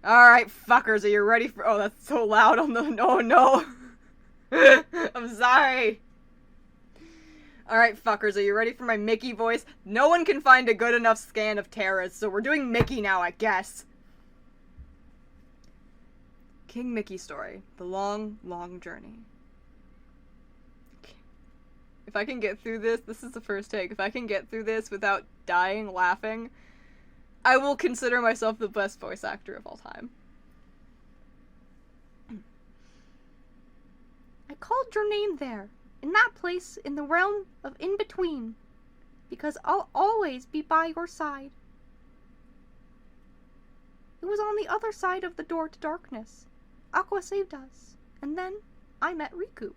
Alright, fuckers, are you ready for- Oh, that's so loud on the- no. I'm sorry. Alright, fuckers, are you ready for my Mickey voice? No one can find a good enough scan of Terra's, so we're doing Mickey now, I guess. King Mickey story. The long, long journey. If I can get through this is the first take, if I can get through this without dying laughing, I will consider myself the best voice actor of all time. I called your name there, in that place in the realm of in-between, because I'll always be by your side. It was on the other side of the door to darkness. Aqua saved us, and then I met Riku.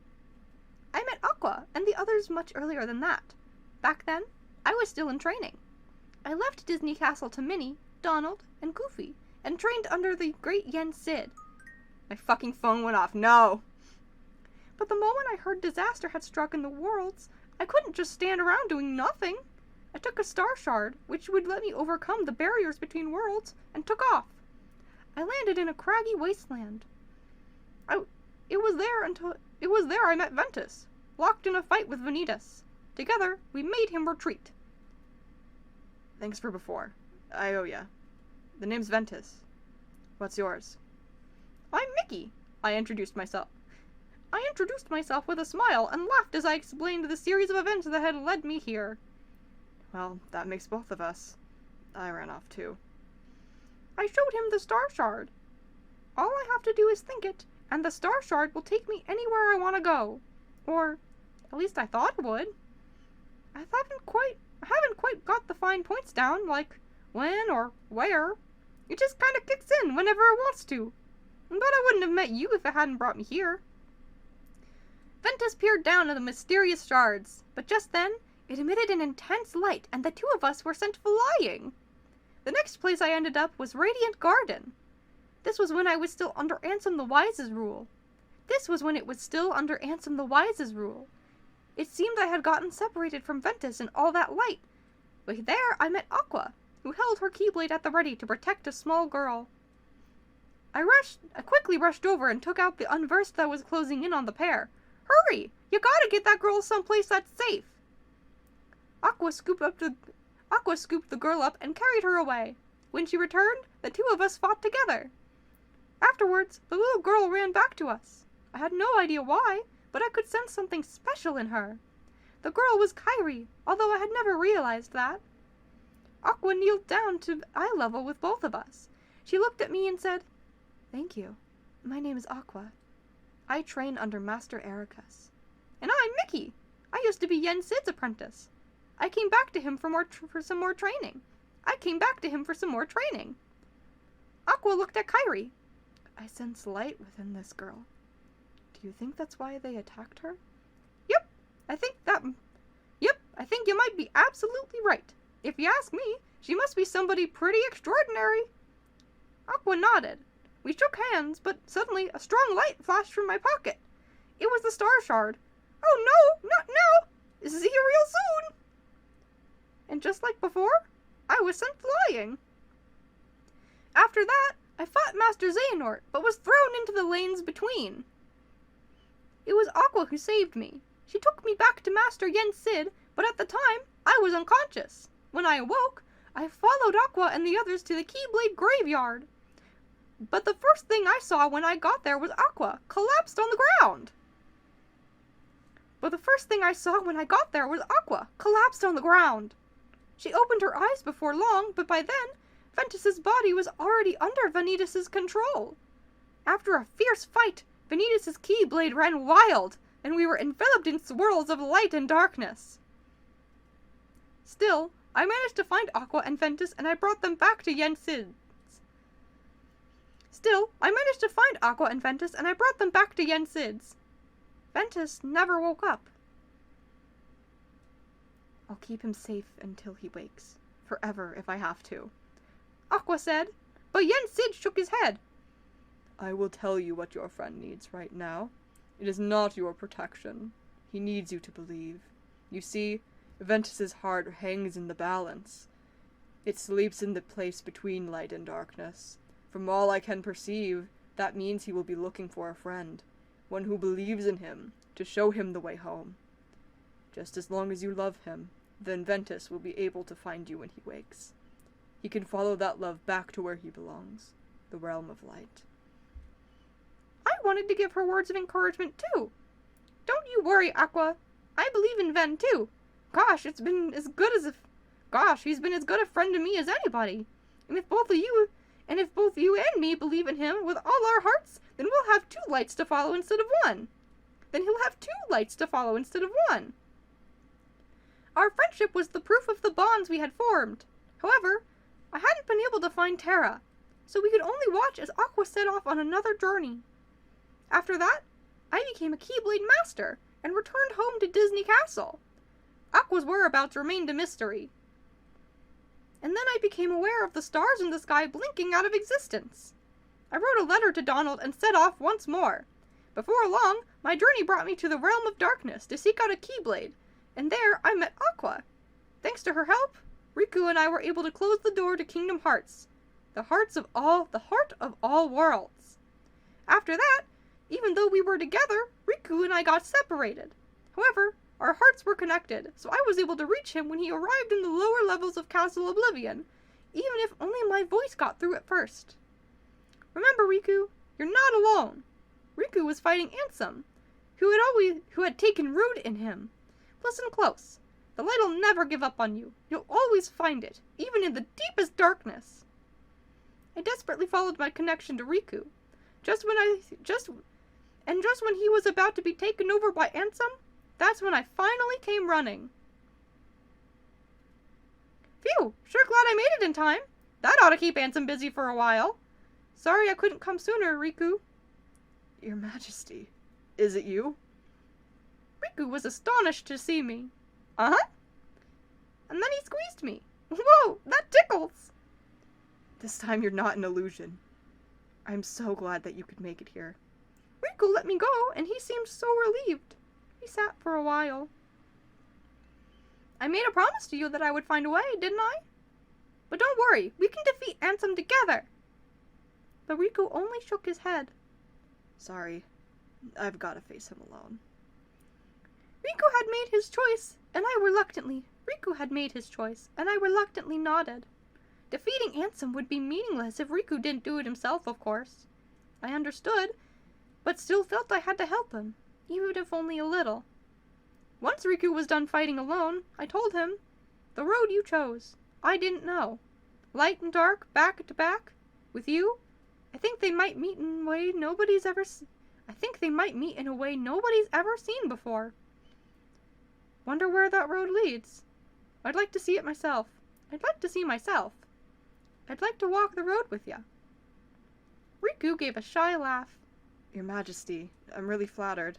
I met Aqua and the others much earlier than that. Back then, I was still in training. I left Disney Castle to Minnie, Donald, and Goofy, and trained under the great Yen Sid. My fucking phone went off. No! But the moment I heard disaster had struck in the worlds, I couldn't just stand around doing nothing. I took a star shard, which would let me overcome the barriers between worlds, and took off. I landed in a craggy wasteland. It was there I met Ventus, locked in a fight with Vanitas. Together, we made him retreat. Thanks for before. I owe ya. The name's Ventus. What's yours? I'm Mickey, I introduced myself. I introduced myself with a smile and laughed as I explained the series of events that had led me here. Well, that makes both of us. I ran off too. I showed him the star shard. All I have to do is think it, and the star shard will take me anywhere I want to go. Or, at least I thought it would. I haven't quite got the fine points down, like when or where. It just kind of kicks in whenever it wants to. But I wouldn't have met you if it hadn't brought me here. Ventus peered down at the mysterious shards, but just then, it emitted an intense light, and the two of us were sent flying. The next place I ended up was Radiant Garden. This was when I was still under Ansem the Wise's rule. It seemed I had gotten separated from Ventus in all that light. But there I met Aqua, who held her keyblade at the ready to protect a small girl. I quickly rushed over and took out the unversed that was closing in on the pair. Hurry! You gotta get that girl someplace that's safe. Aqua scooped the girl up and carried her away. When she returned, the two of us fought together. Afterwards, the little girl ran back to us. I had no idea why, but I could sense something special in her. The girl was Kairi, although I had never realized that. Aqua kneeled down to eye level with both of us. She looked at me and said, "Thank you. My name is Aqua. I train under Master Ericus." "And I'm Mickey. I used to be Yen Sid's apprentice. I came back to him for some more training. Aqua looked at Kairi. I sense light within this girl. Do you think that's why they attacked her? Yep, I think you might be absolutely right. If you ask me, she must be somebody pretty extraordinary." Aqua nodded. We shook hands, but suddenly a strong light flashed from my pocket. It was the star shard. "Oh no, not now! See you real soon!" And just like before, I was sent flying. After that, I fought Master Xehanort, but was thrown into the lanes between. It was Aqua who saved me. She took me back to Master Yen Sid, but at the time, I was unconscious. When I awoke, I followed Aqua and the others to the Keyblade graveyard. But the first thing I saw when I got there was Aqua, collapsed on the ground. She opened her eyes before long, but by then, Ventus's body was already under Vanitas' control. After a fierce fight, Vanitas' Keyblade ran wild, and we were enveloped in swirls of light and darkness. Still, I managed to find Aqua and Ventus, and I brought them back to Yen Sid's. Ventus never woke up. I'll keep him safe until he wakes. Forever, if I have to. Aqua said, but Yen Sid shook his head. I will tell you what your friend needs right now. It is not your protection. He needs you to believe. You see, Ventus's heart hangs in the balance. It sleeps in the place between light and darkness. From all I can perceive, that means he will be looking for a friend, one who believes in him, to show him the way home. Just as long as you love him, then Ventus will be able to find you when he wakes. He can follow that love back to where he belongs, the realm of light. I wanted to give her words of encouragement too. Don't you worry, Aqua. I believe in Ven too. Gosh, he's been as good a friend to me as anybody. And if both you and me believe in him with all our hearts, then we'll have two lights to follow instead of one. Then he'll have two lights to follow instead of one. Our friendship was the proof of the bonds we had formed. However, I hadn't been able to find Terra, so we could only watch as Aqua set off on another journey. After that, I became a Keyblade Master and returned home to Disney Castle. Aqua's whereabouts remained a mystery. And then I became aware of the stars in the sky blinking out of existence. I wrote a letter to Donald and set off once more. Before long, my journey brought me to the realm of darkness to seek out a Keyblade, and there I met Aqua. Thanks to her help, Riku and I were able to close the door to Kingdom Hearts, the heart of all worlds. After that, even though we were together, Riku and I got separated. However, our hearts were connected, so I was able to reach him when he arrived in the lower levels of Castle Oblivion, even if only my voice got through at first. Remember, Riku, you're not alone. Riku was fighting Ansem, who had taken root in him. Listen close. The light'll never give up on you. You'll always find it, even in the deepest darkness. I desperately followed my connection to Riku. Just when he was about to be taken over by Ansem, that's when I finally came running. Phew, sure glad I made it in time. That ought to keep Ansem busy for a while. Sorry I couldn't come sooner, Riku. Your Majesty, is it you? Riku was astonished to see me. Uh-huh. And then he squeezed me. Whoa, that tickles! This time you're not an illusion. I'm so glad that you could make it here. Riku let me go, and he seemed so relieved. He sat for a while. I made a promise to you that I would find a way, didn't I? But don't worry, we can defeat Ansem together. But Riku only shook his head. Sorry, I've got to face him alone. Riku had made his choice, and I reluctantly nodded. Defeating Ansem would be meaningless if Riku didn't do it himself, of course. I understood, but still felt I had to help him, even if only a little. Once Riku was done fighting alone, I told him, "The road you chose, I didn't know. Light and dark, back to back, with you, I think they might meet in a way nobody's ever seen before. Wonder where that road leads. I'd like to see it myself. I'd like to walk the road with ya." Riku gave a shy laugh. Your Majesty, I'm really flattered.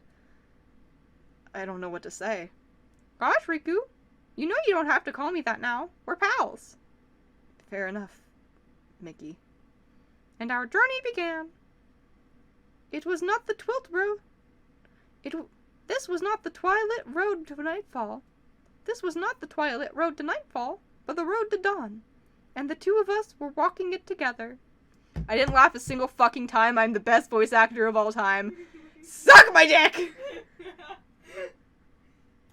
I don't know what to say. Gosh, Riku, you know you don't have to call me that now. We're pals. Fair enough, Mickey. And our journey began. This was not the twilight road to nightfall. But the road to dawn. And the two of us were walking it together. I didn't laugh a single fucking time. I'm the best voice actor of all time. Suck my dick!